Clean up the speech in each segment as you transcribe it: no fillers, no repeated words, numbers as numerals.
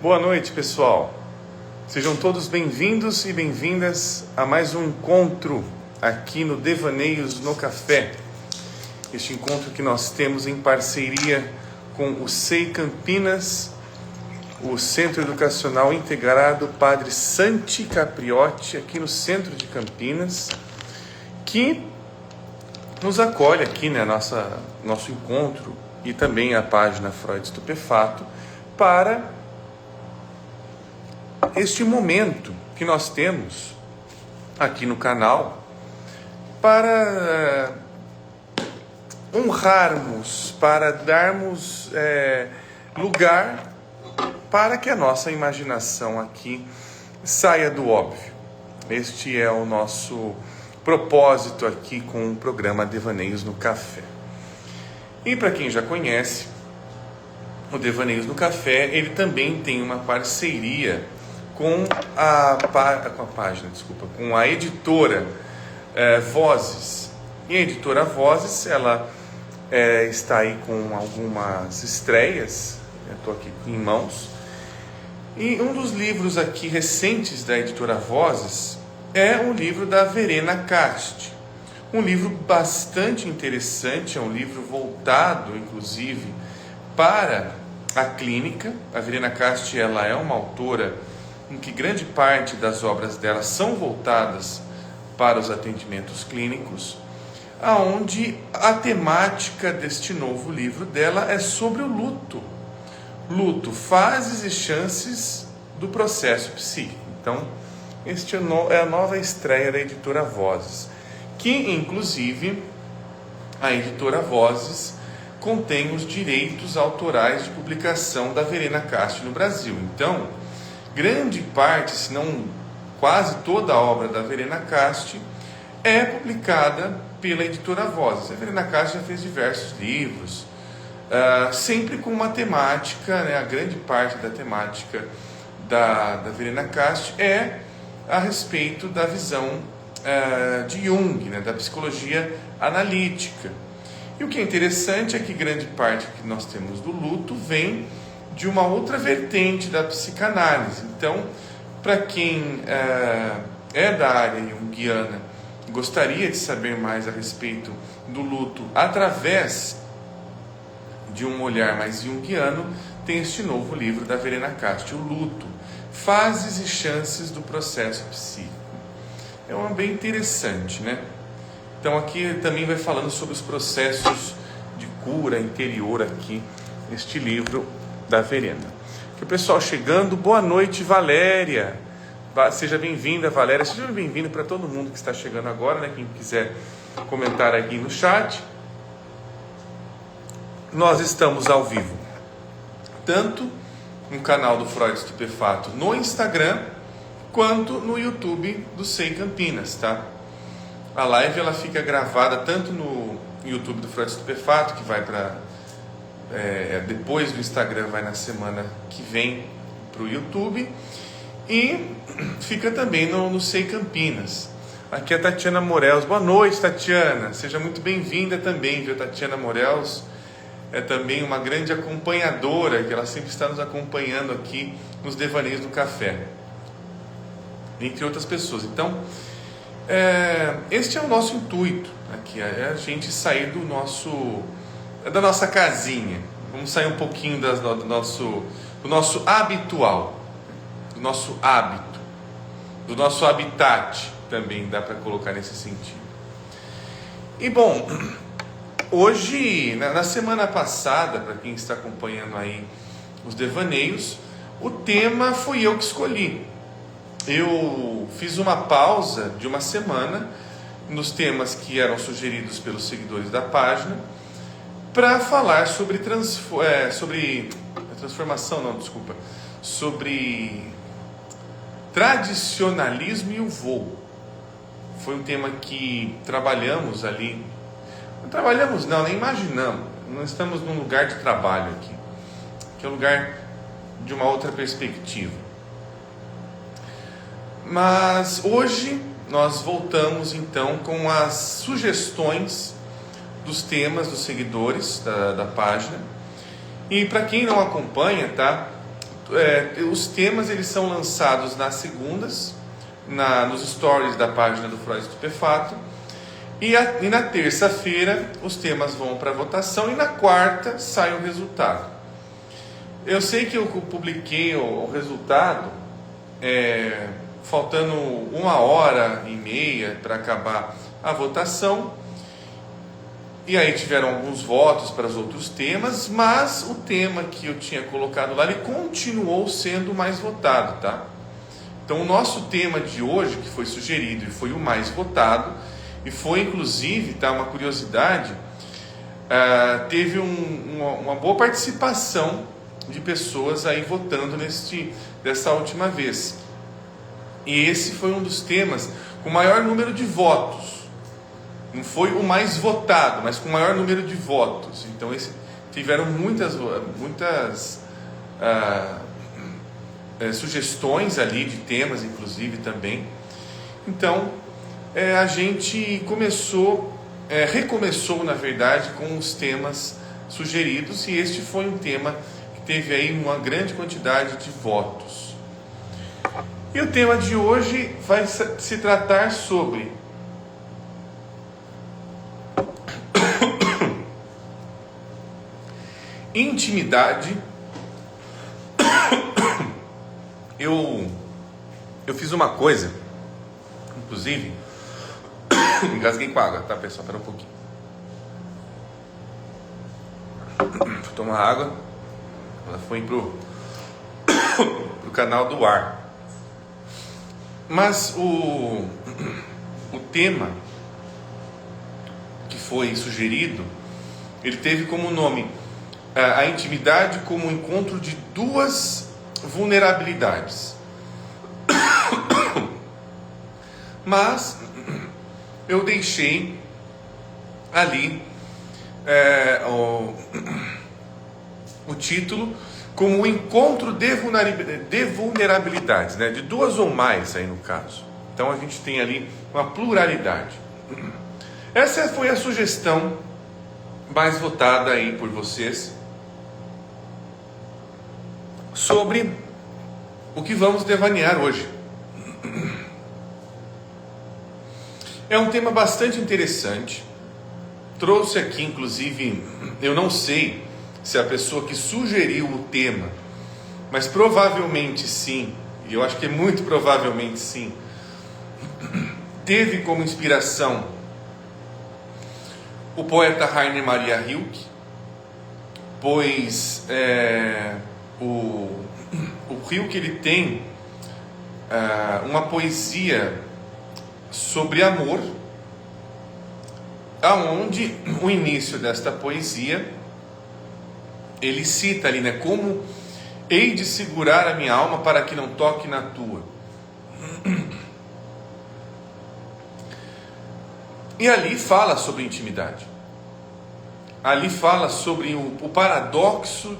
Boa noite, pessoal. Sejam todos bem-vindos e bem-vindas a mais um encontro aqui no Devaneios no Café. Este encontro que nós temos em parceria com o SEI Campinas, o Centro Educacional Integrado Padre Santi Capriotti, aqui no centro de Campinas, que nos acolhe aqui, né, nosso encontro e também a página Freud Estupefato, para este momento que nós temos aqui no canal para honrarmos, para darmos lugar para que a nossa imaginação aqui saia do óbvio. Este é o nosso propósito aqui com o programa Devaneios no Café. E para quem já conhece, o Devaneios no Café, ele também tem uma parceria com com a editora Vozes. E a editora Vozes, ela está aí com algumas estreias, eu estou aqui em mãos, e um dos livros aqui recentes da editora Vozes é o livro da Verena Casti, um livro bastante interessante, é um livro voltado, inclusive, para a clínica. A Verena Casti, ela é uma autora em que grande parte das obras dela são voltadas para os atendimentos clínicos, aonde a temática deste novo livro dela é sobre o luto. Luto, fases e chances do processo psíquico. Então, este é a nova estreia da editora Vozes, que inclusive a editora Vozes contém os direitos autorais de publicação da Verena Casti no Brasil. Então, grande parte, se não quase toda a obra da Verena Casti é publicada pela editora Vozes. A Verena Casti já fez diversos livros, sempre com uma temática, né, a grande parte da temática da Verena Casti é a respeito da visão de Jung, né, da psicologia analítica. E o que é interessante é que grande parte que nós temos do luto vem de uma outra vertente da psicanálise. Então, para quem é da área junguiana, gostaria de saber mais a respeito do luto através de um olhar mais junguiano, tem este novo livro da Verena Casti, O Luto, Fases e Chances do Processo Psíquico. É bem interessante, né? Então aqui também vai falando sobre os processos de cura interior aqui, este livro da Verena. Que o pessoal chegando, boa noite, Valéria. Seja bem-vinda, Valéria. Seja bem-vindo para todo mundo que está chegando agora, né? Quem quiser comentar aqui no chat. Nós estamos ao vivo, tanto no canal do Freud Estupefato no Instagram, quanto no YouTube do SEI Campinas, tá? A live ela fica gravada tanto no YouTube do Freud Estupefato, que vai para depois do Instagram, vai na semana que vem para o YouTube, e fica também no SEI Campinas. Aqui é a Tatiana Morels. Boa noite, Tatiana, seja muito bem-vinda também, viu? Tatiana Morels é também uma grande acompanhadora, que ela sempre está nos acompanhando aqui nos Devaneios do Café, entre outras pessoas. Então, este é o nosso intuito aqui, é a gente sair da nossa casinha. Vamos sair um pouquinho do nosso habitual, do nosso hábito, do nosso habitat, também dá para colocar nesse sentido. E bom, hoje, na semana passada, para quem está acompanhando aí os devaneios, o tema fui eu que escolhi. Eu fiz uma pausa de uma semana nos temas que eram sugeridos pelos seguidores da página, para falar sobre tradicionalismo e o voo. Foi um tema que trabalhamos ali. Não trabalhamos não, nem imaginamos. Nós estamos num lugar de trabalho aqui, que é um lugar de uma outra perspectiva. Mas hoje nós voltamos então com as sugestões dos temas dos seguidores da página. E para quem não acompanha, tá? os temas eles são lançados nas segundas, nos stories da página do Freud Estupefato, e na terça-feira os temas vão para votação, e na quarta sai o resultado. Eu sei que eu publiquei o resultado faltando 1h30 para acabar a votação, e aí tiveram alguns votos para os outros temas, mas o tema que eu tinha colocado lá, ele continuou sendo o mais votado, tá? Então o nosso tema de hoje, que foi sugerido e foi o mais votado, e foi inclusive, tá, uma curiosidade, teve uma boa participação de pessoas aí votando dessa última vez. E esse foi um dos temas com maior número de votos. Não foi o mais votado, mas com o maior número de votos. Então tiveram muitas sugestões ali de temas, inclusive também. Então a gente recomeçou na verdade com os temas sugeridos, e este foi um tema que teve aí uma grande quantidade de votos. E o tema de hoje vai se tratar sobre intimidade. Eu fiz uma coisa, inclusive, engasguei com água, tá, pessoal? Espera um pouquinho. Vou tomar água. Ela foi pro canal do ar. Mas o tema que foi sugerido, ele teve como nome a intimidade como o encontro de duas vulnerabilidades. Mas eu deixei ali o título como o encontro de vulnerabilidades, né? De duas ou mais aí no caso. Então a gente tem ali uma pluralidade. Essa foi a sugestão mais votada aí por vocês sobre o que vamos devanear hoje. É um tema bastante interessante. Trouxe aqui, inclusive, eu não sei se a pessoa que sugeriu o tema, mas provavelmente sim, e eu acho que é muito provavelmente sim, teve como inspiração o poeta Rainer Maria Rilke, pois o Rilke ele tem uma poesia sobre amor, aonde o início desta poesia ele cita ali, né, como hei de segurar a minha alma para que não toque na tua. E ali fala sobre intimidade. Ali fala sobre o paradoxo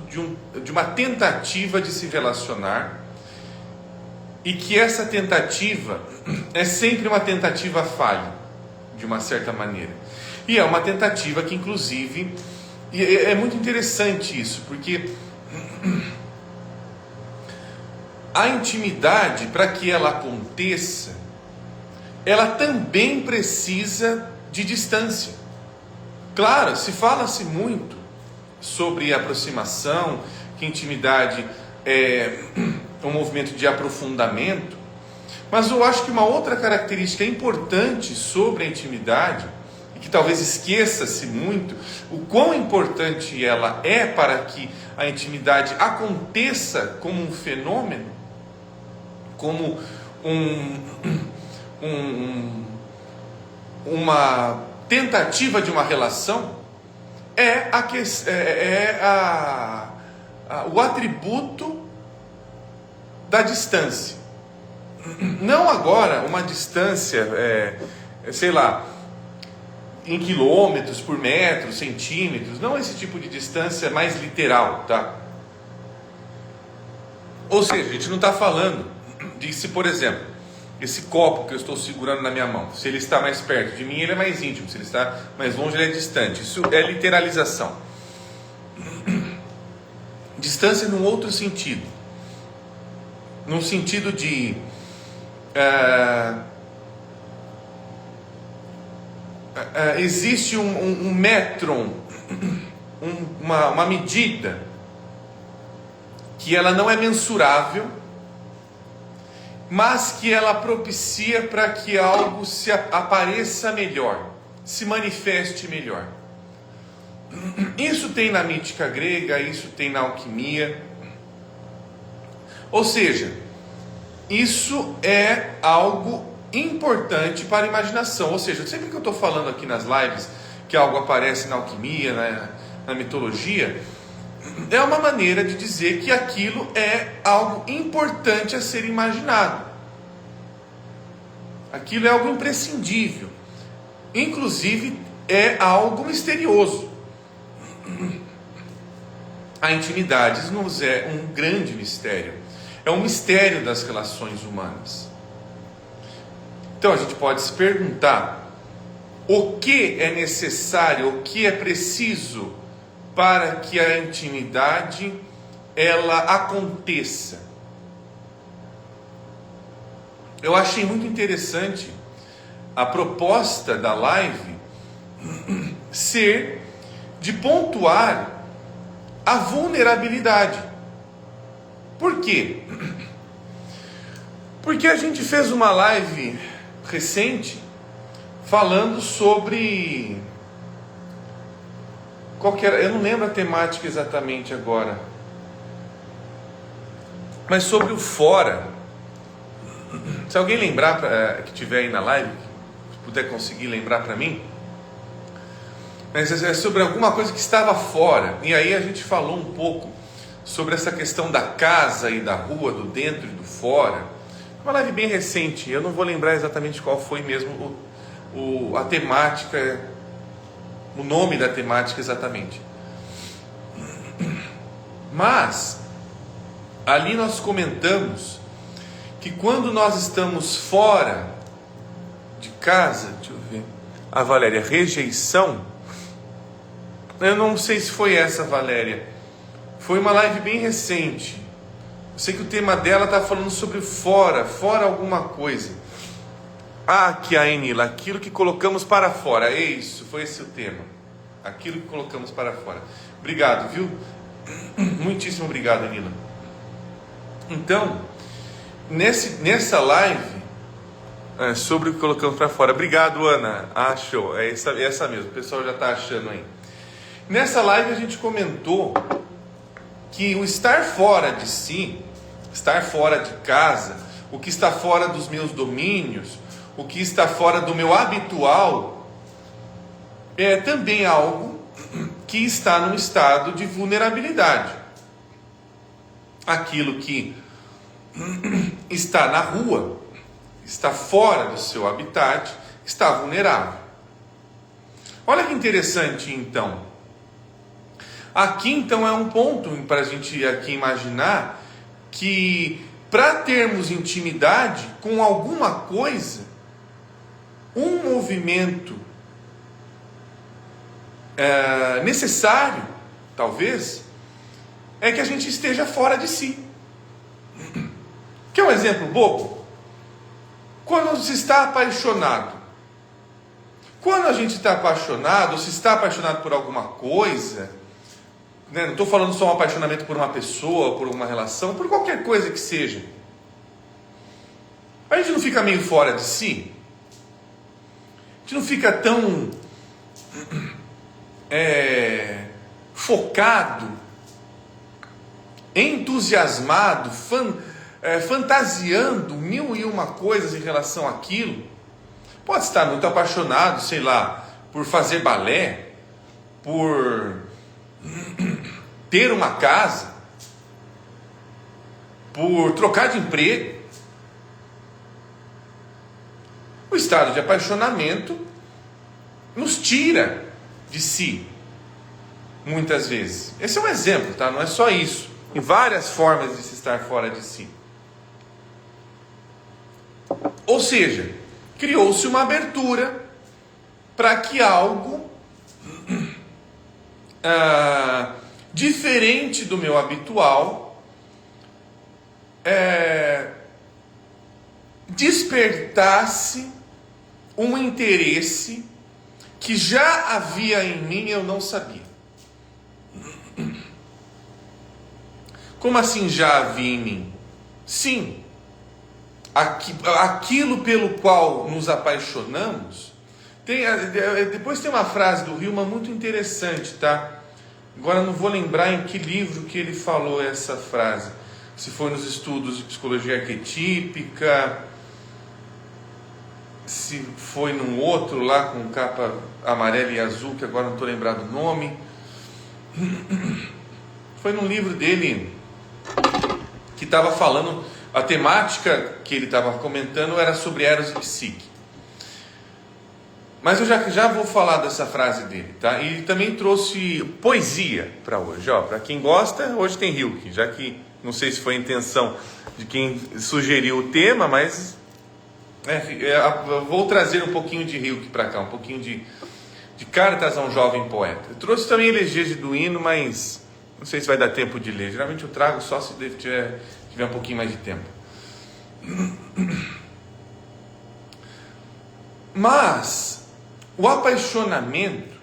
de uma tentativa de se relacionar, e que essa tentativa é sempre uma tentativa falha, de uma certa maneira. E é uma tentativa que, inclusive, e é muito interessante isso, porque a intimidade, para que ela aconteça, ela também precisa de distância. Claro, fala-se muito sobre aproximação, que intimidade é um movimento de aprofundamento, mas eu acho que uma outra característica importante sobre a intimidade, e que talvez esqueça-se muito, o quão importante ela é para que a intimidade aconteça como um fenômeno, como uma tentativa de uma relação, o atributo da distância. Não agora uma distância, sei lá, em quilômetros por metro, centímetros, não esse tipo de distância mais literal, tá? Ou seja, a gente não está falando de se, por exemplo, esse copo que eu estou segurando na minha mão, se ele está mais perto de mim, ele é mais íntimo, se ele está mais longe, ele é distante. Isso é literalização. Distância num outro sentido. no sentido de existe um metron, uma medida que ela não é mensurável, mas que ela propicia para que algo se apareça melhor, se manifeste melhor. Isso tem na mística grega, isso tem na alquimia. Ou seja, isso é algo importante para a imaginação. Ou seja, sempre que eu estou falando aqui nas lives que algo aparece na alquimia, na mitologia, é uma maneira de dizer que aquilo é algo importante a ser imaginado. Aquilo é algo imprescindível. Inclusive, é algo misterioso. A intimidade nos é um grande mistério. É um mistério das relações humanas. Então a gente pode se perguntar: o que é necessário, o que é preciso para que a intimidade ela aconteça? Eu achei muito interessante a proposta da live ser de pontuar a vulnerabilidade. Por quê? Porque a gente fez uma live recente falando sobre qual que era, eu não lembro a temática exatamente agora, mas sobre o fora. Se alguém lembrar, que estiver aí na live, se puder conseguir lembrar para mim, mas é sobre alguma coisa que estava fora. E aí a gente falou um pouco sobre essa questão da casa e da rua, do dentro e do fora. Uma live bem recente, eu não vou lembrar exatamente qual foi mesmo a temática, o nome da temática exatamente. Mas ali nós comentamos que quando nós estamos fora de casa, deixa eu ver, a Valéria, rejeição, eu não sei se foi essa, Valéria, foi uma live bem recente. Eu sei que o tema dela está falando sobre fora alguma coisa. Que a Enila, aquilo que colocamos para fora, é isso, foi esse o tema, aquilo que colocamos para fora. Obrigado, viu? Muitíssimo obrigado, Enila. Então, nessa live, sobre o que colocamos para fora, obrigado, Ana, show, é essa mesmo, o pessoal já está achando aí. Nessa live a gente comentou que o estar fora de si, estar fora de casa, o que está fora dos meus domínios, o que está fora do meu habitual, é também algo que está num estado de vulnerabilidade. Aquilo que está na rua, está fora do seu habitat, está vulnerável. Olha que interessante, então. Aqui, então, é um ponto para a gente aqui imaginar que, para termos intimidade com alguma coisa, um movimento necessário, talvez, é que a gente esteja fora de si. Quer um exemplo bobo? Quando se está apaixonado. Quando a gente está apaixonado, ou se está apaixonado por alguma coisa, não estou falando só um apaixonamento por uma pessoa, por uma relação, por qualquer coisa que seja, a gente não fica meio fora de si? A gente não fica tão focado, entusiasmado, fantasiando mil e uma coisas em relação àquilo? Pode estar muito apaixonado, sei lá, por fazer balé, por ter uma casa, por trocar de emprego. O estado de apaixonamento nos tira de si, muitas vezes. Esse é um exemplo, tá? Não é só isso. Em várias formas de se estar fora de si. Ou seja, criou-se uma abertura para que algo diferente do meu habitual despertasse um interesse que já havia em mim e eu não sabia. Como assim já havia em mim? Sim, aquilo pelo qual nos apaixonamos. Depois tem uma frase do Hillman muito interessante, tá? Agora não vou lembrar em que livro que ele falou essa frase. Se foi nos estudos de psicologia arquetípica, se foi num outro lá com capa amarela e azul, que agora não estou lembrado o nome. Foi num livro dele que estava falando, a temática que ele estava comentando era sobre Eros e Psique. Mas eu já vou falar dessa frase dele, tá? E também trouxe poesia para hoje, ó. Para quem gosta, hoje tem Rilke, já que não sei se foi a intenção de quem sugeriu o tema, mas vou trazer um pouquinho de Rilke para cá, um pouquinho de Cartas a um Jovem Poeta. Eu trouxe também Elegias de Duino, mas não sei se vai dar tempo de ler. Geralmente eu trago só se tiver um pouquinho mais de tempo. Mas o apaixonamento,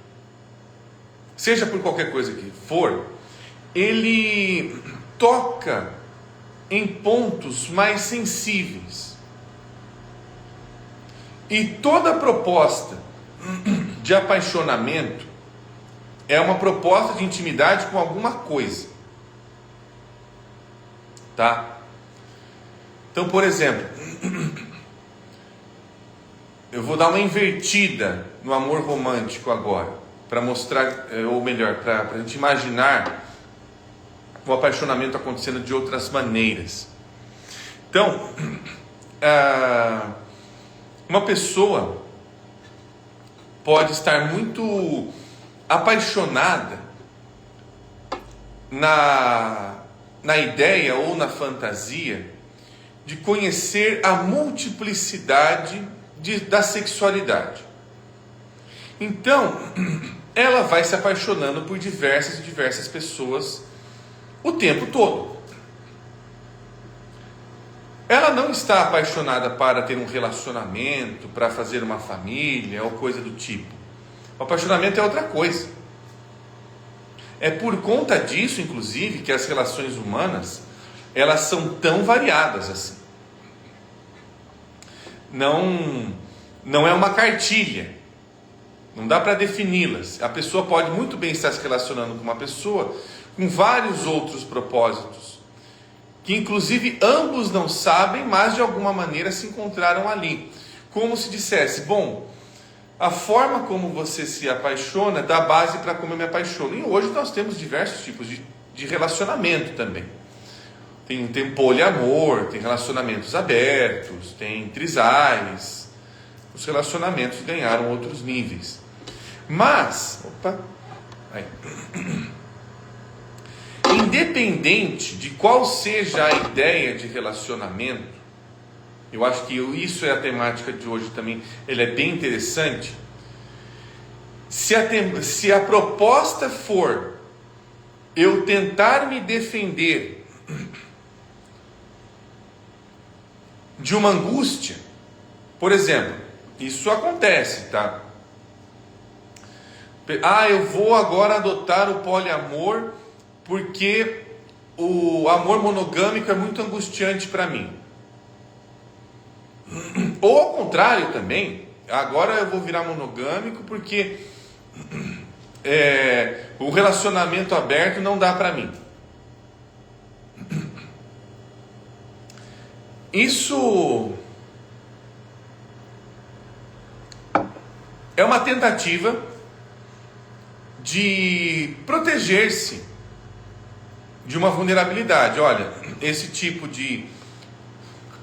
seja por qualquer coisa que for, ele toca em pontos mais sensíveis. E toda proposta de apaixonamento é uma proposta de intimidade com alguma coisa. Tá? Então, por exemplo, eu vou dar uma invertida no amor romântico agora, para mostrar, ou melhor, para a gente imaginar o apaixonamento acontecendo de outras maneiras. Então, uma pessoa pode estar muito apaixonada na ideia ou na fantasia de conhecer a multiplicidade da sexualidade. Então, ela vai se apaixonando por diversas pessoas o tempo todo. Ela não está apaixonada para ter um relacionamento, para fazer uma família ou coisa do tipo. O apaixonamento é outra coisa. É por conta disso, inclusive, que as relações humanas, elas são tão variadas assim. Não é uma cartilha. Não dá para defini-las. A pessoa pode muito bem estar se relacionando com uma pessoa com vários outros propósitos, que inclusive ambos não sabem, mas de alguma maneira se encontraram ali. Como se dissesse, bom, a forma como você se apaixona dá base para como eu me apaixono. E hoje nós temos diversos tipos de relacionamento também. Tem poliamor, tem relacionamentos abertos, tem trisais. Os relacionamentos ganharam outros níveis. Mas, independente de qual seja a ideia de relacionamento, eu acho que isso é a temática de hoje também, ele é bem interessante. Se a proposta for eu tentar me defender de uma angústia, por exemplo, isso acontece, tá? Eu vou agora adotar o poliamor porque o amor monogâmico é muito angustiante para mim. Ou ao contrário também, agora eu vou virar monogâmico porque o relacionamento aberto não dá para mim. Isso é uma tentativa de proteger-se de uma vulnerabilidade. Olha, esse tipo de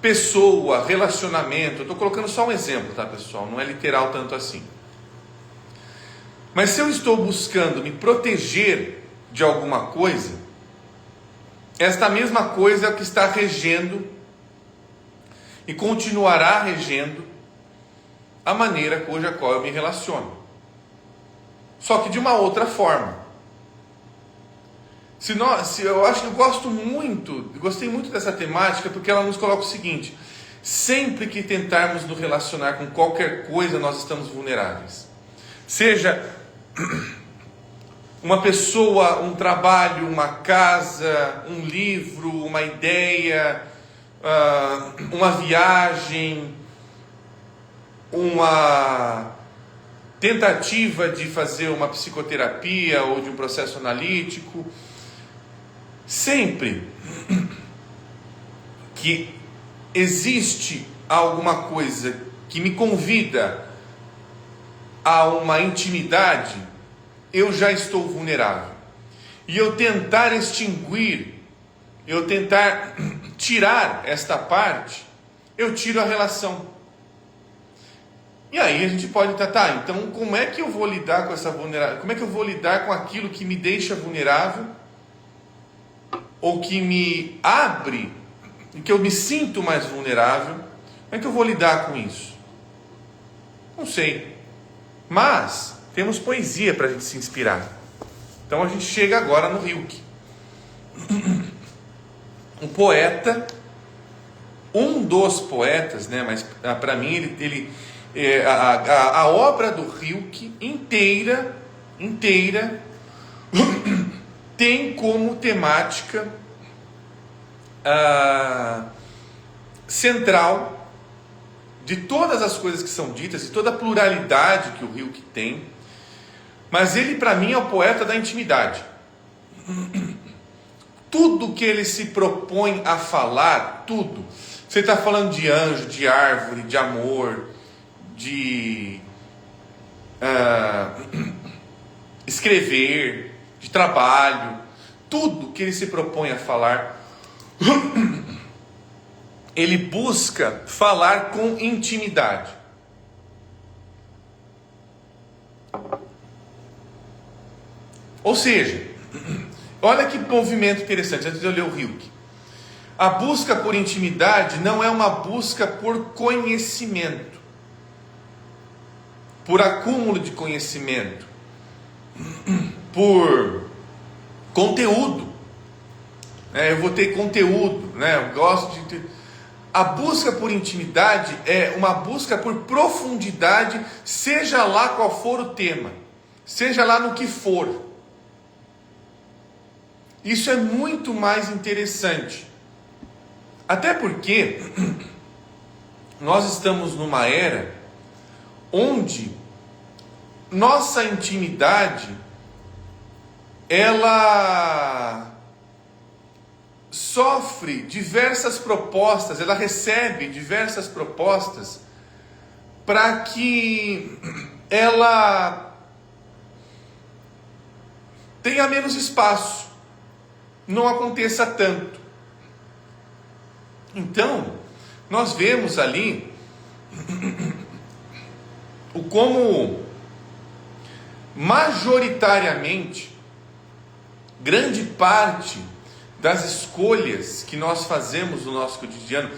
pessoa, relacionamento, eu estou colocando só um exemplo, tá, pessoal? Não é literal tanto assim. Mas se eu estou buscando me proteger de alguma coisa, esta mesma coisa é o que está regendo e continuará regendo a maneira cuja qual eu me relaciono. Só que de uma outra forma. Eu acho que gostei muito dessa temática, porque ela nos coloca o seguinte: Sempre que tentarmos nos relacionar com qualquer coisa, nós estamos vulneráveis. Seja uma pessoa, um trabalho, uma casa, um livro, uma ideia, uma viagem, uma tentativa de fazer uma psicoterapia ou de um processo analítico. Sempre que existe alguma coisa que me convida a uma intimidade, eu já estou vulnerável. E eu tentar extinguir, eu tentar tirar esta parte, eu tiro a relação. E aí a gente pode tratar, então como é que eu vou lidar com essa vulnerabilidade? Como é que eu vou lidar com aquilo que me deixa vulnerável? Ou que me abre, e que eu me sinto mais vulnerável? Como é que eu vou lidar com isso? Não sei. Mas temos poesia para a gente se inspirar. Então a gente chega agora no Rilke. Um poeta, um dos poetas, né? Mas para mim a obra do Rilke inteira tem como temática central de todas as coisas que são ditas, de toda a pluralidade que o Rilke tem, mas ele para mim é o poeta da intimidade. Tudo que ele se propõe a falar, tudo, você está falando de anjo, de árvore, de amor, de escrever, de trabalho, tudo que ele se propõe a falar, ele busca falar com intimidade. Ou seja, olha que movimento interessante, antes de eu ler o Rilke. A busca por intimidade não é uma busca por conhecimento, por acúmulo de conhecimento, por conteúdo. Eu vou ter conteúdo, eu gosto de ter... A busca por intimidade é uma busca por profundidade, seja lá qual for o tema, seja lá no que for. Isso é muito mais interessante. Até porque nós estamos numa era onde nossa intimidade, ela sofre diversas propostas, ela recebe diversas propostas para que ela tenha menos espaço, não aconteça tanto. Então, nós vemos ali o como majoritariamente grande parte das escolhas que nós fazemos no nosso cotidiano,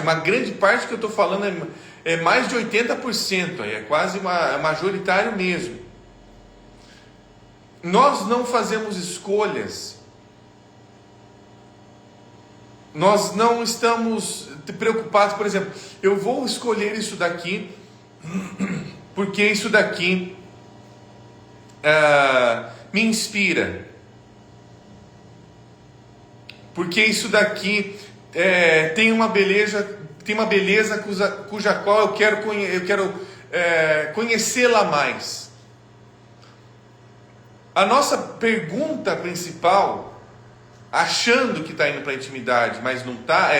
uma grande parte que eu estou falando é mais de 80%, é quase majoritário mesmo. Nós não fazemos escolhas, nós não estamos preocupados, por exemplo, eu vou escolher isso daqui, porque isso daqui me inspira, porque isso daqui tem uma beleza cuja qual eu quero conhecê-la mais. A nossa pergunta principal, achando que está indo para a intimidade, mas não está,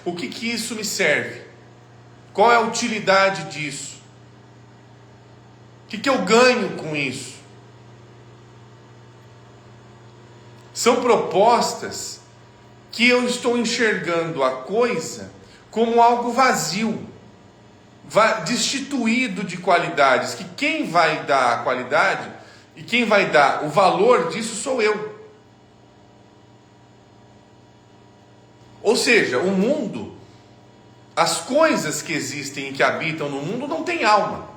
o que isso me serve? Qual é a utilidade disso? O que eu ganho com isso? São propostas que eu estou enxergando a coisa como algo vazio, destituído de qualidades, que quem vai dar a qualidade e quem vai dar o valor disso sou eu. Ou seja, o mundo, as coisas que existem e que habitam no mundo não têm alma.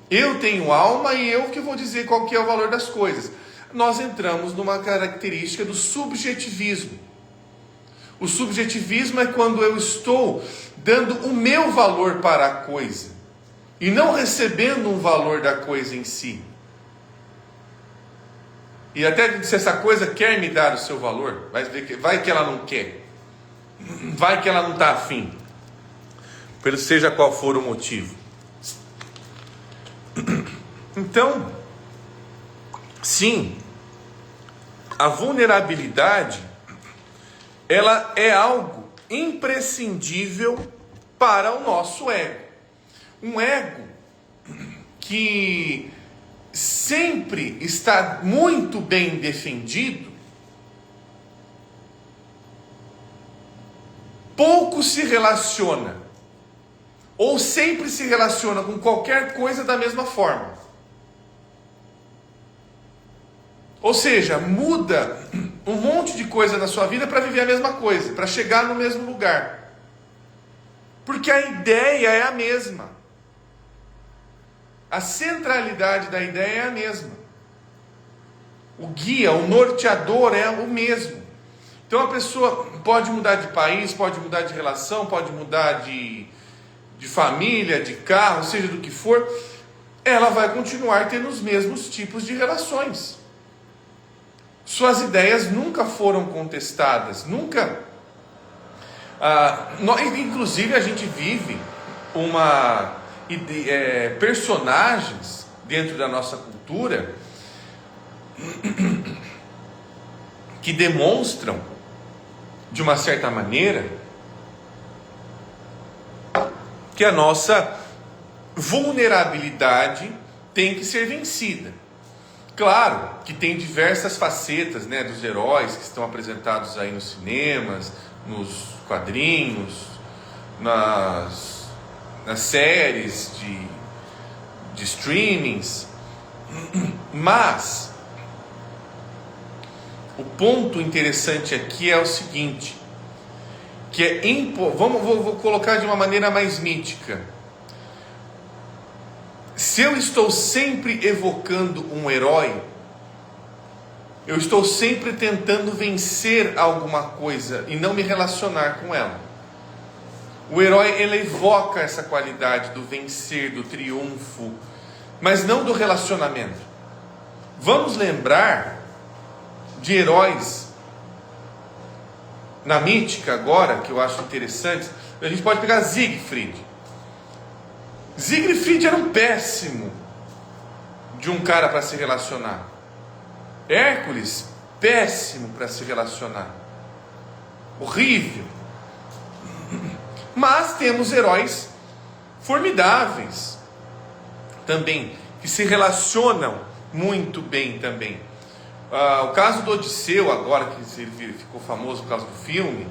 Eu tenho alma e eu que vou dizer qual que é o valor das coisas. Nós entramos numa característica do subjetivismo. O subjetivismo é quando eu estou dando o meu valor para a coisa e não recebendo um valor da coisa em si. E até se essa coisa quer me dar o seu valor, vai que ela não quer, vai que ela não está afim, pelo seja qual for o motivo. Então, sim, a vulnerabilidade, ela é algo imprescindível para o nosso ego. Um ego que sempre está muito bem defendido, pouco se relaciona, ou sempre se relaciona com qualquer coisa da mesma forma. Ou seja, muda um monte de coisa na sua vida para viver a mesma coisa, para chegar no mesmo lugar. Porque a ideia é a mesma. A centralidade da ideia é a mesma. O guia, o norteador é o mesmo. Então a pessoa pode mudar de país, pode mudar de relação, pode mudar de família, de carro, seja do que for, ela vai continuar tendo os mesmos tipos de relações. Suas ideias nunca foram contestadas, nunca. Inclusive a gente vive personagens dentro da nossa cultura que demonstram, de uma certa maneira, que a nossa vulnerabilidade tem que ser vencida. Claro que tem diversas facetas, né, dos heróis que estão apresentados aí nos cinemas, nos quadrinhos, nas séries de streamings, mas o ponto interessante aqui é o seguinte, que é vou colocar de uma maneira mais mítica. Se eu estou sempre evocando um herói, eu estou sempre tentando vencer alguma coisa e não me relacionar com ela. O herói, ele evoca essa qualidade do vencer, do triunfo, mas não do relacionamento. Vamos lembrar de heróis na mítica agora, que eu acho interessante. A gente pode pegar Siegfried. Siegfried era um péssimo de um cara para se relacionar. Hércules, péssimo para se relacionar. Horrível. Mas temos heróis formidáveis também, que se relacionam muito bem também. O caso do Odisseu, agora que ele ficou famoso por causa do filme,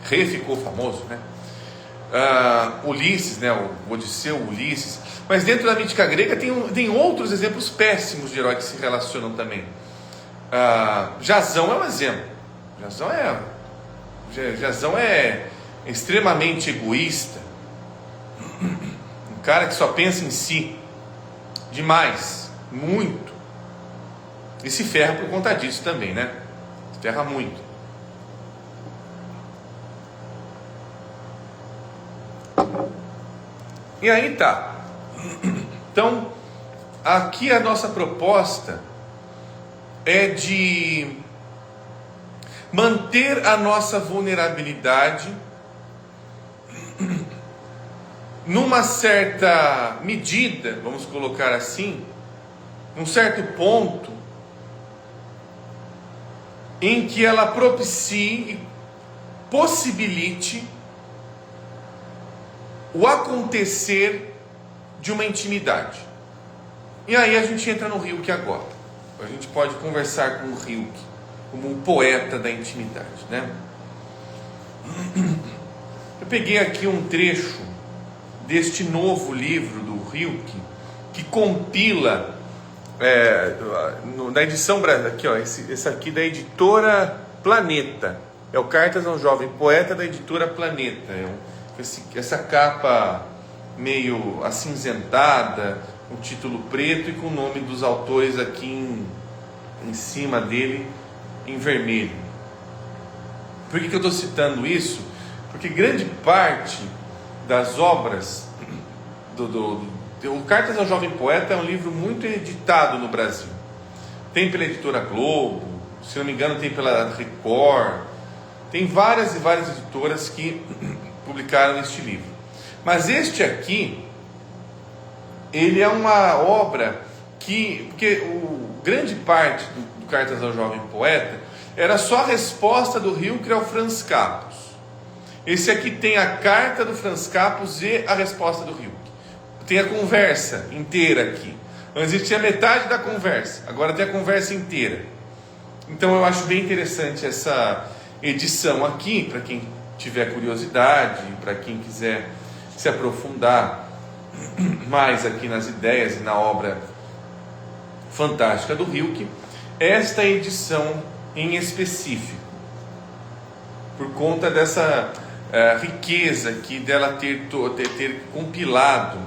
ficou famoso, né? Ulisses, né? O Odisseu, Ulisses. Mas dentro da mítica grega tem outros exemplos péssimos de heróis que se relacionam também. Jasão é um exemplo. Jasão é extremamente egoísta, um cara que só pensa em si demais, muito, e se ferra por conta disso também, né? Se ferra muito. E aí tá. Então, aqui a nossa proposta é de manter a nossa vulnerabilidade numa certa medida, vamos colocar assim, num certo ponto em que ela propicie e possibilite o acontecer de uma intimidade. E aí a gente entra no Rilke agora. A gente pode conversar com o Rilke como um poeta da intimidade, né? Eu peguei aqui um trecho deste novo livro do Rilke, que compila na edição aqui, ó, esse aqui da editora Planeta, é o Cartas a um Jovem Poeta da editora Planeta. Essa capa meio acinzentada, com título preto e com o nome dos autores aqui em cima dele em vermelho. Por que eu estou citando isso? porque grande parte das obras o Cartas ao Jovem Poeta é um livro muito editado no Brasil. Tem pela editora Globo, se não me engano tem pela Record, tem várias e várias editoras que publicaram este livro. Mas este aqui, ele é uma obra porque grande parte do Cartas ao Jovem Poeta era só a resposta do Rilke ao Franz Capus. Esse aqui tem a carta do Franz Capus e a resposta do Rilke. Tem a conversa inteira aqui. Antes tinha metade da conversa, agora tem a conversa inteira. Então eu acho bem interessante essa edição aqui, para quem tiver curiosidade, para quem quiser se aprofundar mais aqui nas ideias e na obra fantástica do Rilke, esta edição em específico, por conta dessa riqueza aqui dela ter compilado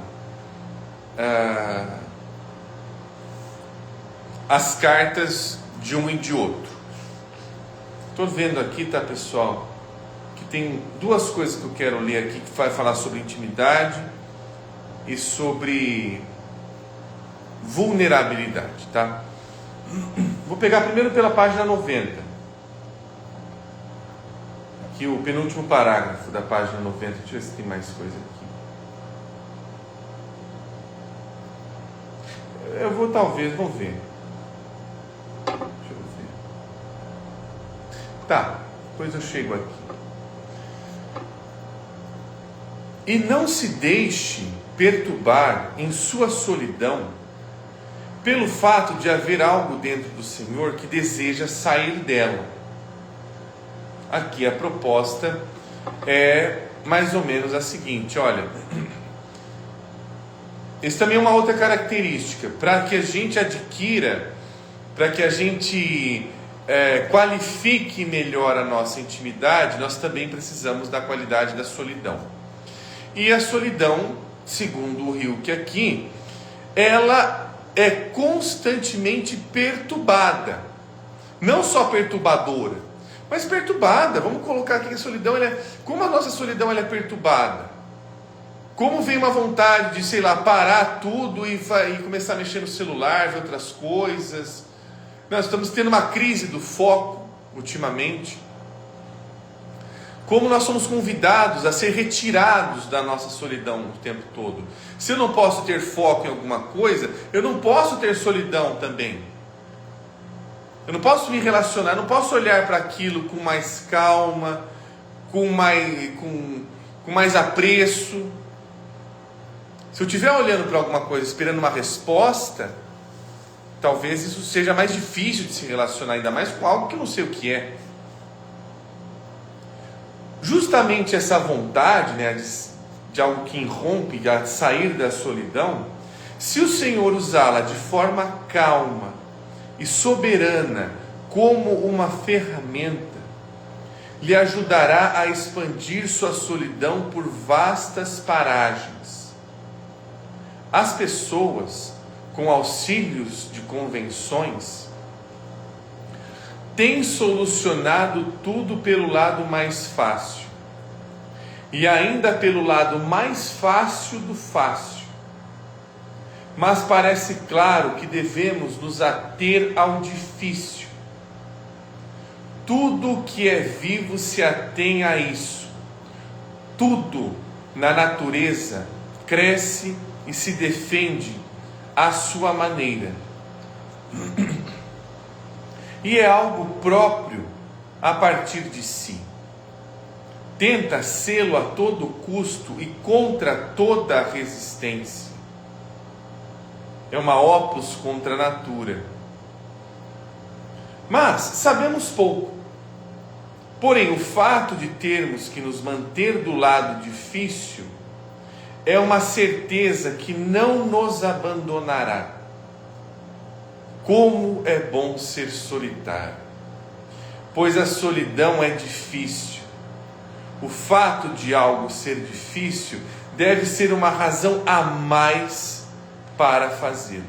as cartas de um e de outro. Estou vendo aqui, tá, pessoal, que tem duas coisas que eu quero ler aqui, que vai falar sobre intimidade e sobre vulnerabilidade, tá? Vou pegar primeiro pela página 90. Aqui o penúltimo parágrafo da página 90. Deixa eu ver se tem mais coisa aqui. Eu vou vou ver. Deixa eu ver. Tá, depois eu chego aqui. E não se deixe perturbar em sua solidão pelo fato de haver algo dentro do Senhor que deseja sair dela. Aqui a proposta é mais ou menos a seguinte: olha, isso também é uma outra característica, para que a gente adquira, para que a gente qualifique melhor a nossa intimidade, nós também precisamos da qualidade da solidão. E a solidão, segundo o Rilke aqui, ela é constantemente perturbada, não só perturbadora, mas perturbada. Vamos colocar aqui que a solidão, como a nossa solidão ela é perturbada, como vem uma vontade de, sei lá, parar tudo e começar a mexer no celular, ver outras coisas. Nós estamos tendo uma crise do foco ultimamente. Como nós somos convidados a ser retirados da nossa solidão o tempo todo. Se eu não posso ter foco em alguma coisa, eu não posso ter solidão também. Eu não posso me relacionar, eu não posso olhar para aquilo com mais calma, com mais apreço. Se eu estiver olhando para alguma coisa, esperando uma resposta, talvez isso seja mais difícil de se relacionar, ainda mais com algo que eu não sei o que é. Justamente essa vontade, de algo que irrompe, de sair da solidão, se o Senhor usá-la de forma calma e soberana, como uma ferramenta, lhe ajudará a expandir sua solidão por vastas paragens. As pessoas, com auxílios de convenções, têm solucionado tudo pelo lado mais fácil, e ainda pelo lado mais fácil do fácil. Mas parece claro que devemos nos ater ao difícil. Tudo que é vivo se atém a isso. Tudo na natureza cresce e se defende à sua maneira. E é algo próprio a partir de si. Tenta sê-lo a todo custo e contra toda a resistência. É uma opus contra a natura. Mas sabemos pouco. Porém, o fato de termos que nos manter do lado difícil é uma certeza que não nos abandonará. Como é bom ser solitário, pois a solidão é difícil. O fato de algo ser difícil deve ser uma razão a mais para fazê-lo.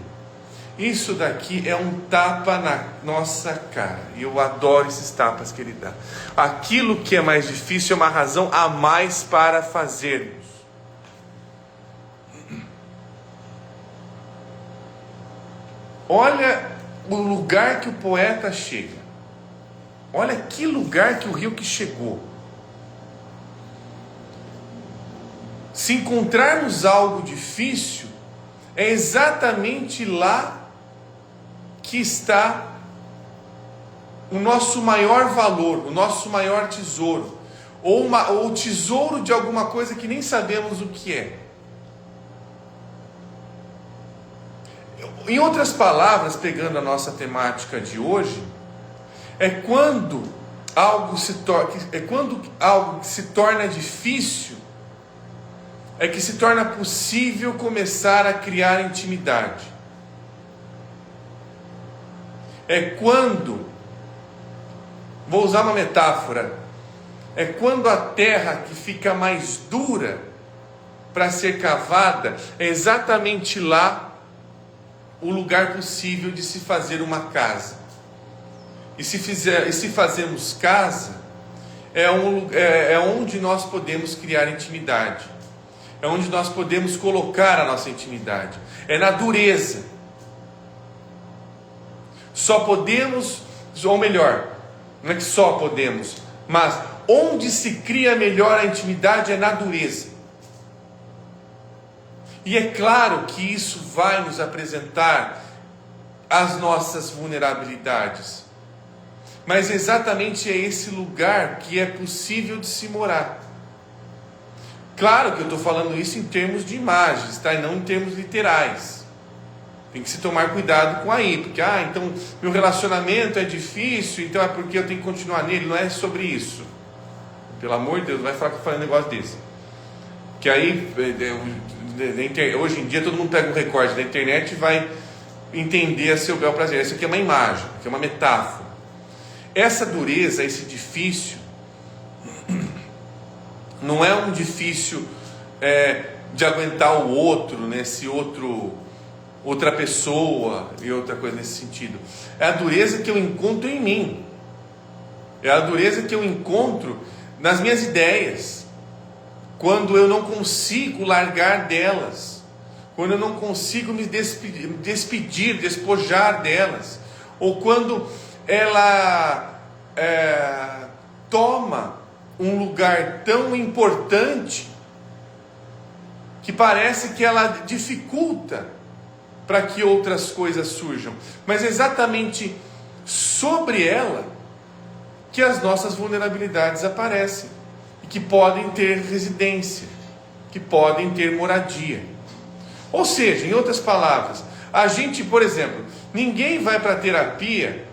Isso daqui é um tapa na nossa cara. E eu adoro esses tapas que ele dá. Aquilo que é mais difícil é uma razão a mais para fazermos. Olha o lugar que o poeta chega. Olha que lugar que o Rilke chegou. Se encontrarmos algo difícil, é exatamente lá que está o nosso maior valor, o nosso maior tesouro, ou o tesouro de alguma coisa que nem sabemos o que é. Em outras palavras, pegando a nossa temática de hoje, é quando algo se torna difícil, é que se torna possível começar a criar intimidade. É quando, vou usar uma metáfora, é quando a terra que fica mais dura para ser cavada, é exatamente lá o lugar possível de se fazer uma casa. E se fazermos casa, é onde nós podemos criar intimidade. É onde nós podemos colocar a nossa intimidade. É na dureza. Só podemos, ou melhor, não é que só podemos, mas onde se cria melhor a intimidade é na dureza. E é claro que isso vai nos apresentar as nossas vulnerabilidades. Mas exatamente é esse lugar que é possível de se morar. Claro que eu estou falando isso em termos de imagens, tá? E não em termos literais. Tem que se tomar cuidado com aí, porque então meu relacionamento é difícil, então é porque eu tenho que continuar nele. Não é sobre isso. Pelo amor de Deus, não vai falar que eu falei um negócio desse. Que aí, hoje em dia, todo mundo pega um recorte da internet e vai entender a seu bel prazer. Isso aqui é uma imagem, aqui é uma metáfora. Essa dureza, esse difícil, não é um difícil de aguentar o outro, né? Se outra pessoa e outra coisa nesse sentido. É a dureza que eu encontro em mim. É a dureza que eu encontro nas minhas ideias. Quando eu não consigo largar delas. Quando eu não consigo me despedir, despojar delas. Ou quando ela toma um lugar tão importante que parece que ela dificulta para que outras coisas surjam, mas é exatamente sobre ela que as nossas vulnerabilidades aparecem e que podem ter residência, que podem ter moradia. Ou seja, em outras palavras, a gente, por exemplo, ninguém vai para a terapia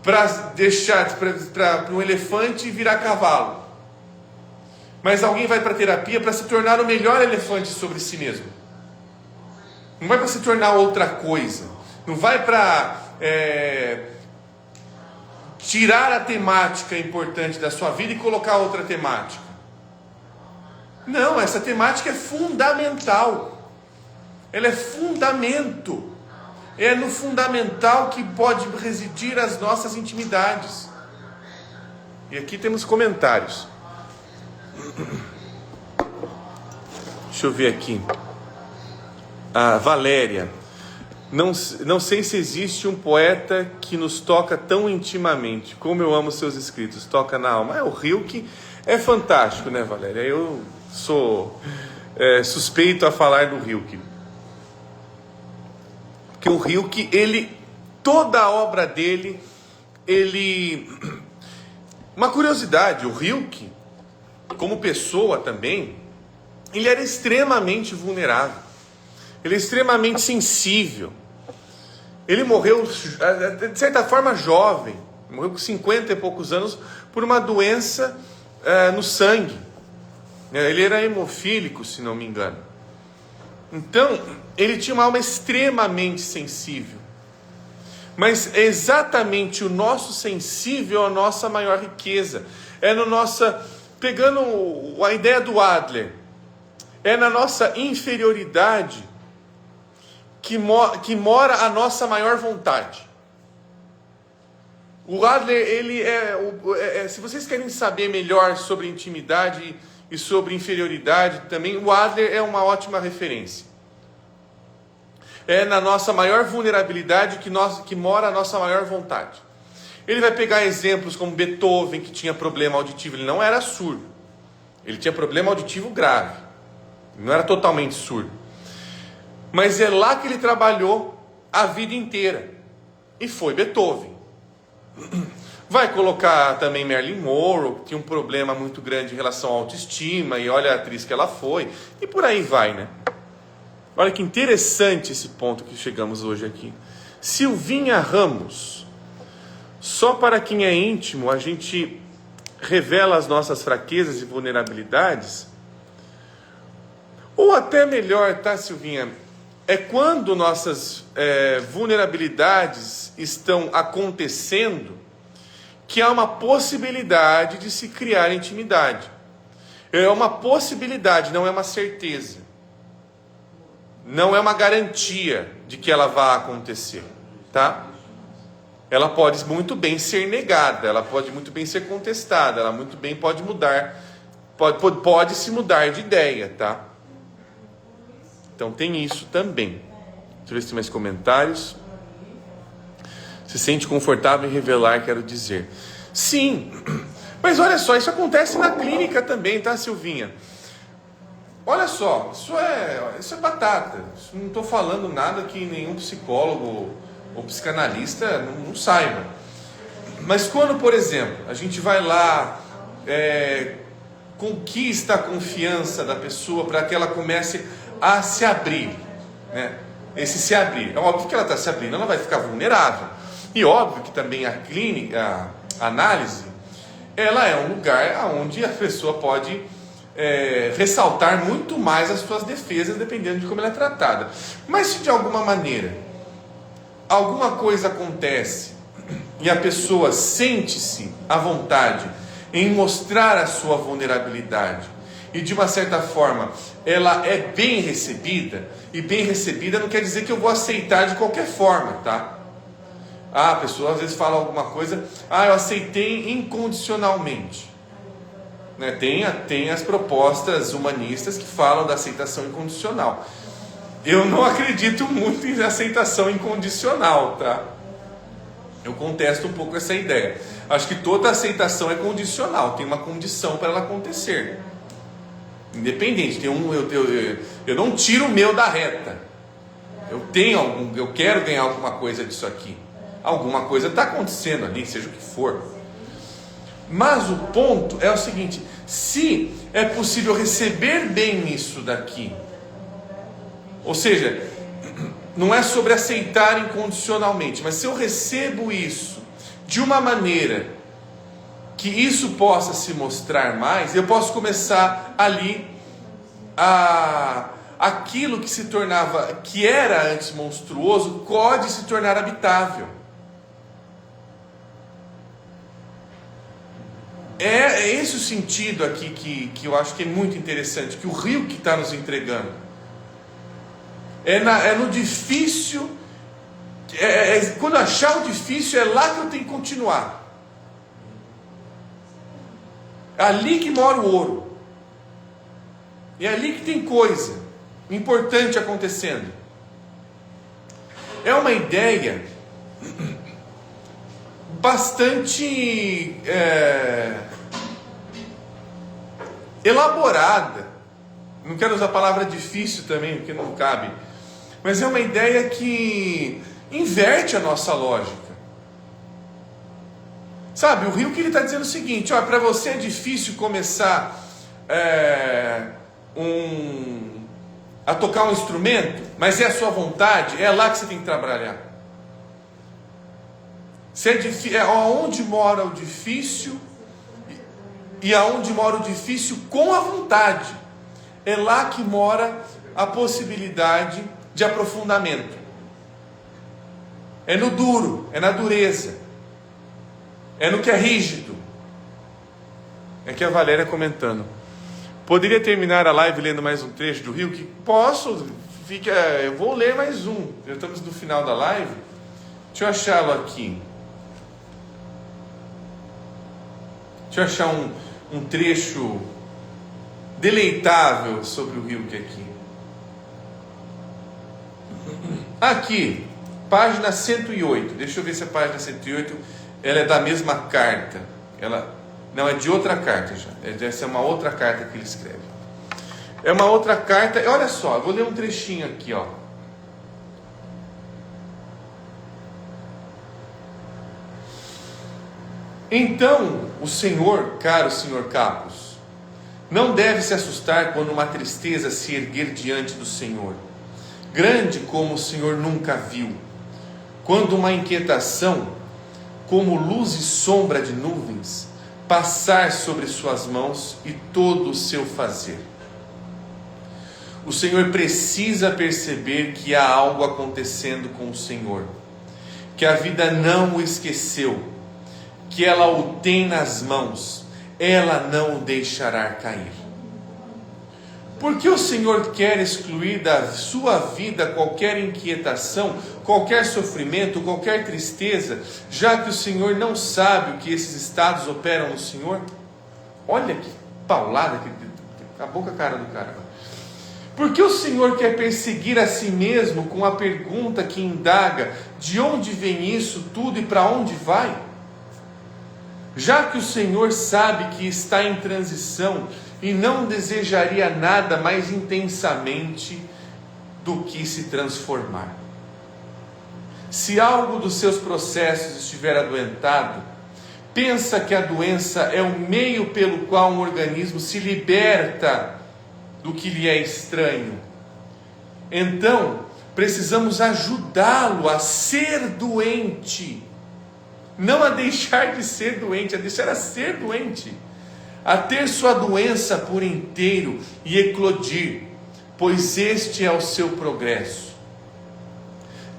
para deixar para um elefante virar cavalo. Mas alguém vai para a terapia para se tornar o melhor elefante sobre si mesmo. Não vai para se tornar outra coisa. Não vai para tirar a temática importante da sua vida e colocar outra temática. Não, essa temática é fundamental. Ela é fundamento. É no fundamental que pode residir as nossas intimidades. E aqui temos comentários. Deixa eu ver aqui. A Valéria. Não sei se existe um poeta que nos toca tão intimamente. Como eu amo seus escritos. Toca na alma. O Rilke é fantástico, né, Valéria? Eu sou suspeito a falar do Rilke. Porque o Rilke, toda a obra dele, uma curiosidade, o Rilke, como pessoa também, ele era extremamente vulnerável, ele é extremamente sensível, ele morreu, de certa forma, jovem, morreu com 50 e poucos anos, por uma doença no sangue, ele era hemofílico, se não me engano. Então, ele tinha uma alma extremamente sensível. Mas é exatamente o nosso sensível a nossa maior riqueza. Pegando a ideia do Adler, é na nossa inferioridade que mora a nossa maior vontade. O Adler, ele se vocês querem saber melhor sobre intimidade e sobre inferioridade também, o Adler é uma ótima referência. É na nossa maior vulnerabilidade que mora a nossa maior vontade. Ele vai pegar exemplos como Beethoven, que tinha problema auditivo. Ele não era surdo. Ele tinha problema auditivo grave. Ele não era totalmente surdo. Mas é lá que ele trabalhou a vida inteira. E foi Beethoven. Vai colocar também Marilyn Monroe, que tinha um problema muito grande em relação à autoestima. E olha a atriz que ela foi. E por aí vai, né? Olha que interessante esse ponto que chegamos hoje aqui. Silvinha Ramos. Só para quem é íntimo, a gente revela as nossas fraquezas e vulnerabilidades? Ou até melhor, tá, Silvinha? É quando nossas vulnerabilidades estão acontecendo que há uma possibilidade de se criar intimidade. É uma possibilidade, não é uma certeza. Não é uma garantia de que ela vá acontecer, tá? Ela pode muito bem ser negada, ela pode muito bem ser contestada, ela muito bem pode mudar, pode se mudar de ideia, tá? Então tem isso também. Deixa eu ver se tem mais comentários. Se sente confortável em revelar, quero dizer. Sim, mas olha só, isso acontece na clínica também, tá, Silvinha? Olha só, isso é batata. Não estou falando nada que nenhum psicólogo ou psicanalista não saiba. Mas quando, por exemplo, a gente vai lá, conquista a confiança da pessoa para que ela comece a se abrir, né? Esse se abrir, é óbvio que ela está se abrindo, ela vai ficar vulnerável. E óbvio que também a clínica, a análise, ela é um lugar onde a pessoa pode ressaltar muito mais as suas defesas, dependendo de como ela é tratada. Mas se de alguma maneira alguma coisa acontece e a pessoa sente-se à vontade em mostrar a sua vulnerabilidade e de uma certa forma ela é bem recebida, e bem recebida não quer dizer que eu vou aceitar de qualquer forma, tá? A pessoa às vezes fala alguma coisa, eu aceitei incondicionalmente, né? Tem as propostas humanistas que falam da aceitação incondicional. Eu não acredito muito em aceitação incondicional, tá? Eu contesto um pouco essa ideia. Acho que toda aceitação é condicional, tem uma condição para ela acontecer. Independente, eu não tiro o meu da reta. Eu quero ganhar alguma coisa disso aqui. Alguma coisa está acontecendo ali, seja o que for. Mas o ponto é o seguinte: se é possível receber bem isso daqui, ou seja, não é sobre aceitar incondicionalmente, mas se eu recebo isso de uma maneira que isso possa se mostrar mais, eu posso começar ali aquilo que se tornava, que era antes monstruoso, pode se tornar habitável. É esse o sentido aqui que eu acho que é muito interessante, que o Rio que está nos entregando. É no difícil, quando achar o difícil, é lá que eu tenho que continuar. É ali que mora o ouro. É ali que tem coisa importante acontecendo. É uma ideia bastante elaborada. Não quero usar a palavra difícil também, porque não cabe. Mas é uma ideia que inverte a nossa lógica. Sabe, o Rio que ele está dizendo o seguinte: para você é difícil começar a tocar um instrumento, mas é a sua vontade, é lá que você tem que trabalhar. É aonde mora o difícil, e aonde mora o difícil com a vontade, é lá que mora a possibilidade de aprofundamento. É no duro, é na dureza, é no que é rígido. É que a Valéria comentando: poderia terminar a live lendo mais um trecho do Rio? Que posso, eu vou ler mais um. Já estamos no final da live. Deixa eu achá-lo aqui. Deixa eu achar um trecho deleitável sobre o Hilke aqui. Aqui, página 108. Deixa eu ver se a página 108 ela é da mesma carta. Não, é de outra carta já. Essa é uma outra carta que ele escreve. É uma outra carta. Olha só, eu vou ler um trechinho aqui, ó. Então, o Senhor, caro Senhor Capos, não deve se assustar quando uma tristeza se erguer diante do Senhor, grande como o Senhor nunca viu, quando uma inquietação, como luz e sombra de nuvens, passar sobre suas mãos e todo o seu fazer. O Senhor precisa perceber que há algo acontecendo com o Senhor, que a vida não o esqueceu, que ela o tem nas mãos, ela não o deixará cair. Porque o Senhor quer excluir da sua vida qualquer inquietação, qualquer sofrimento, qualquer tristeza, já que o Senhor não sabe o que esses estados operam no Senhor? Olha que paulada, que acabou com a cara do cara. Porque o Senhor quer perseguir a si mesmo com a pergunta que indaga: de onde vem isso tudo e para onde vai? Já que o Senhor sabe que está em transição e não desejaria nada mais intensamente do que se transformar. Se algo dos seus processos estiver adoentado, pensa que a doença é o meio pelo qual um organismo se liberta do que lhe é estranho. Então, precisamos ajudá-lo a ser doente, não a deixar de ser doente, a deixar a ser doente, a ter sua doença por inteiro e eclodir, pois este é o seu progresso.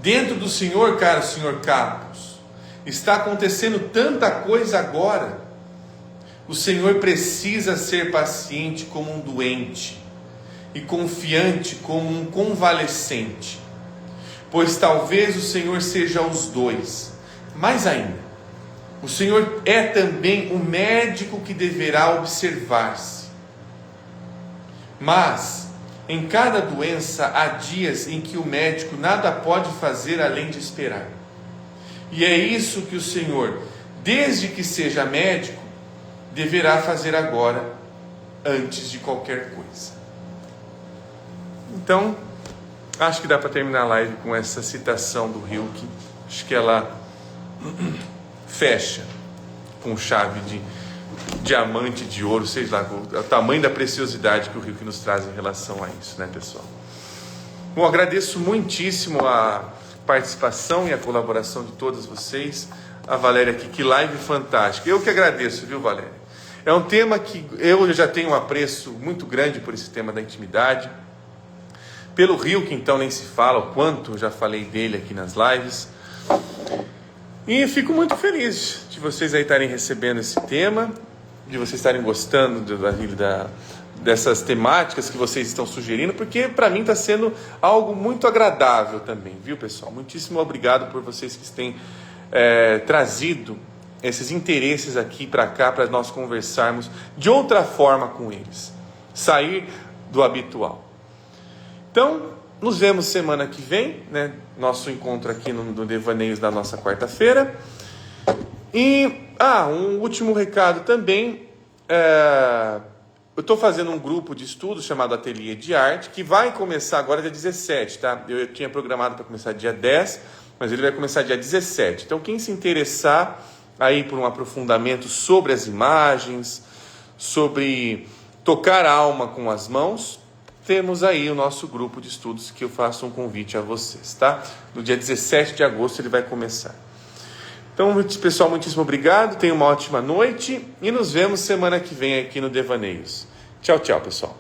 Dentro do Senhor, caro Senhor Capos, está acontecendo tanta coisa agora. O Senhor precisa ser paciente como um doente e confiante como um convalescente, pois talvez o Senhor seja os dois. Mais ainda, o Senhor é também o médico que deverá observar-se. Mas, em cada doença, há dias em que o médico nada pode fazer além de esperar. E é isso que o Senhor, desde que seja médico, deverá fazer agora, antes de qualquer coisa. Então, acho que dá para terminar a live com essa citação do Hilke. Acho que ela fecha com chave de diamante, de ouro, sei lá, o tamanho da preciosidade que o Hilke nos traz em relação a isso, né, pessoal? Bom, agradeço muitíssimo a participação e a colaboração de todos vocês. A Valéria aqui, que live fantástica. Eu que agradeço, viu, Valéria? É um tema que eu já tenho um apreço muito grande por esse tema da intimidade. Pelo Hilke, então, nem se fala o quanto eu já falei dele aqui nas lives. E fico muito feliz de vocês aí estarem recebendo esse tema, de vocês estarem gostando dessas temáticas que vocês estão sugerindo, porque para mim está sendo algo muito agradável também, viu, pessoal? Muitíssimo obrigado por vocês que têm trazido esses interesses aqui para cá, para nós conversarmos de outra forma com eles, sair do habitual. Então, nos vemos semana que vem, né? Nosso encontro aqui no Devaneios da nossa quarta-feira. E, um último recado também. Eu estou fazendo um grupo de estudos chamado Ateliê de Arte, que vai começar agora dia 17, tá? Eu tinha programado para começar dia 10, mas ele vai começar dia 17. Então, quem se interessar aí por um aprofundamento sobre as imagens, sobre tocar a alma com as mãos, temos aí o nosso grupo de estudos que eu faço um convite a vocês, tá? No dia 17 de agosto ele vai começar. Então, pessoal, muitíssimo obrigado, tenham uma ótima noite e nos vemos semana que vem aqui no Devaneios. Tchau, tchau, pessoal.